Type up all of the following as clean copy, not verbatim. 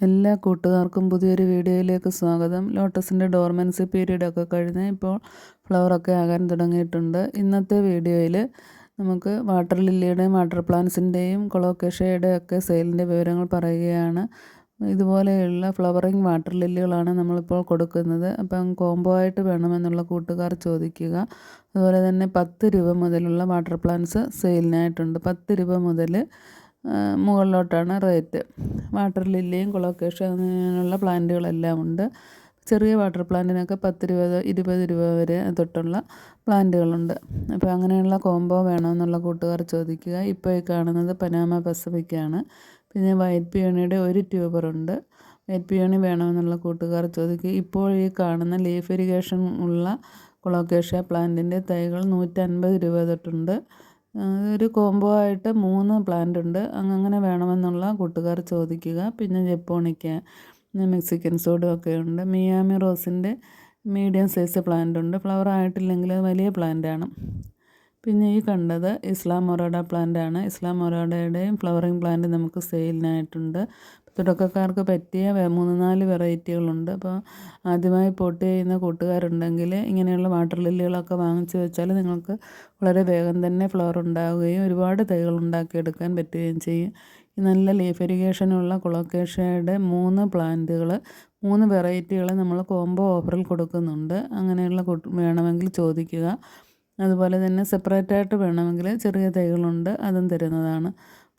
എല്ലാ കൂട്ടുകാർക്കും പുതിയൊരു വീഡിയോയിലേക്ക് സ്വാഗതം. ലോട്ടസിൻ്റെ ഡോർമൻസി പീരീഡൊക്കെ കഴിഞ്ഞ് ഇപ്പോൾ ഫ്ലവറൊക്കെ ആകാൻ തുടങ്ങിയിട്ടുണ്ട്. ഇന്നത്തെ വീഡിയോയിൽ നമുക്ക് വാട്ടർ ലില്ലിയുടെയും വാട്ടർ പ്ലാന്റ്സിൻ്റെയും കൊളോക്കേഷ്യയുടെ ഒക്കെ സെയിലിൻ്റെ വിവരങ്ങൾ പറയുകയാണ്. ഇതുപോലെയുള്ള ഫ്ലവറിങ് വാട്ടർ ലില്ലികളാണ് നമ്മളിപ്പോൾ കൊടുക്കുന്നത്. അപ്പം കോംബോ ആയിട്ട് വേണമെന്നുള്ള കൂട്ടുകാർ ചോദിക്കുക. അതുപോലെ തന്നെ 10 രൂപ മുതലുള്ള വാട്ടർ പ്ലാന്റ്സ് സെയിലിനായിട്ടുണ്ട്. 10 രൂപ മുതൽ മുകളിലോട്ടാണ് റേറ്റ്. വാട്ടർ ലില്ലിയും കൊളോക്കേഷ്യ അങ്ങനെയുള്ള പ്ലാന്റുകളെല്ലാം ഉണ്ട്. ചെറിയ വാട്ടർ പ്ലാന്റിനൊക്കെ 10 രൂപ 20 രൂപ വരെ തൊട്ടുള്ള പ്ലാന്റുകളുണ്ട്. അപ്പോൾ അങ്ങനെയുള്ള കോംബോ വേണമെന്നുള്ള കൂട്ടുകാർ ചോദിക്കുക. ഇപ്പോൾ ഈ കാണുന്നത് പനാമ പസഫിക്കാണ്. പിന്നെ വൈറ്റ് പിയോണിയുടെ ഒരു ട്യൂബറുണ്ട്. വൈറ്റ് പിയോണി വേണമെന്നുള്ള കൂട്ടുകാർ ചോദിക്കുക. ഇപ്പോൾ ഈ കാണുന്ന ലീഫ് ഇറിഗേഷൻ ഉള്ള കൊളോക്കേഷ്യ പ്ലാന്റിൻ്റെ തൈകൾ 150 രൂപ തൊട്ടുണ്ട്. ഒരു കോംബോ ആയിട്ട് 3 പ്ലാന്റ് ഉണ്ട്. അങ്ങനെ വേണമെന്നുള്ള കൂട്ടുകാർ ചോദിക്കുക. പിന്നെ ജപ്പോണിക്ക, മെക്സിക്കൻ സോഡും ഒക്കെ ഉണ്ട്. മിയാമി റോസിൻ്റെ മീഡിയം സൈസ് പ്ലാന്റ് ഉണ്ട്. ഫ്ലവർ ആയിട്ടില്ലെങ്കിൽ വലിയ പ്ലാന്റാണ്. പിന്നെ ഈ കണ്ടത് ഇസ്ലാം മൊറാഡ പ്ലാന്റാണ്. ഇസ്ലാം മൊറാഡയുടെയും ഫ്ലവറിങ് പ്ലാന്റ് നമുക്ക് സെയിലിനായിട്ടുണ്ട്. തുടക്കക്കാർക്ക് പറ്റിയ 3-4 വെറൈറ്റികളുണ്ട്. അപ്പോൾ ആദ്യമായി പോട്ട് ചെയ്യുന്ന കൂട്ടുകാരുണ്ടെങ്കിൽ ഇങ്ങനെയുള്ള വാട്ടർ ലില്ലികളൊക്കെ വാങ്ങിച്ച് വെച്ചാൽ നിങ്ങൾക്ക് വളരെ വേഗം തന്നെ ഫ്ലവർ ഉണ്ടാവുകയും ഒരുപാട് തൈകൾ ഉണ്ടാക്കിയെടുക്കാൻ പറ്റുകയും ചെയ്യും. ഈ നല്ല ലീഫ് ഇറിഗേഷനുള്ള കൊളോക്കേഷ്യയുടെ 3 പ്ലാന്റുകൾ 3 വെറൈറ്റികൾ നമ്മൾ കോംബോ ഓഫറിൽ കൊടുക്കുന്നുണ്ട്. അങ്ങനെയുള്ള വേണമെങ്കിൽ ചോദിക്കുക. അതുപോലെ തന്നെ സെപ്പറേറ്റായിട്ട് വേണമെങ്കിൽ ചെറിയ തൈകളുണ്ട്, അതും തരുന്നതാണ്.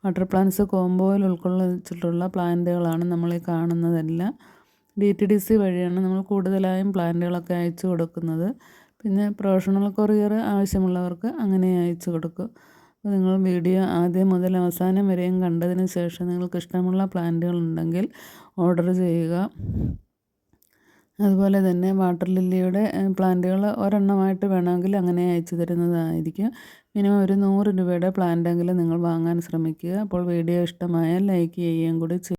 വാട്ടർ പ്ലാന്റ്സ് കോംബോയിൽ ഉൾക്കൊള്ളിച്ചിട്ടുള്ള പ്ലാന്റുകളാണ് നമ്മൾ ഈ കാണുന്നതെല്ലാം. DTDC വഴിയാണ് നമ്മൾ കൂടുതലായും പ്ലാന്റുകളൊക്കെ അയച്ചു കൊടുക്കുന്നത്. പിന്നെ പ്രൊഫഷണൽ കൊറിയർ ആവശ്യമുള്ളവർക്ക് അങ്ങനെ അയച്ചു കൊടുക്കും. അപ്പോൾ നിങ്ങൾ വീഡിയോ ആദ്യം മുതൽ അവസാനം വരെയും കണ്ടതിന് ശേഷം നിങ്ങൾക്ക് ഇഷ്ടമുള്ള പ്ലാന്റുകൾ ഉണ്ടെങ്കിൽ ഓർഡർ ചെയ്യുക. അതുപോലെ തന്നെ വാട്ടർ ലില്ലിയുടെ പ്ലാന്റുകൾ ഒരെണ്ണമായിട്ട് വേണമെങ്കിൽ അങ്ങനെ അയച്ചു തരുന്നതായിരിക്കും. മിനിമം ഒരു 100 രൂപയുടെ പ്ലാന്റെങ്കിലും നിങ്ങൾ വാങ്ങാൻ ശ്രമിക്കുക. അപ്പോൾ വീഡിയോ ഇഷ്ടമായാൽ ലൈക്ക് ചെയ്യുകയും കൂടി ചെയ്യുക.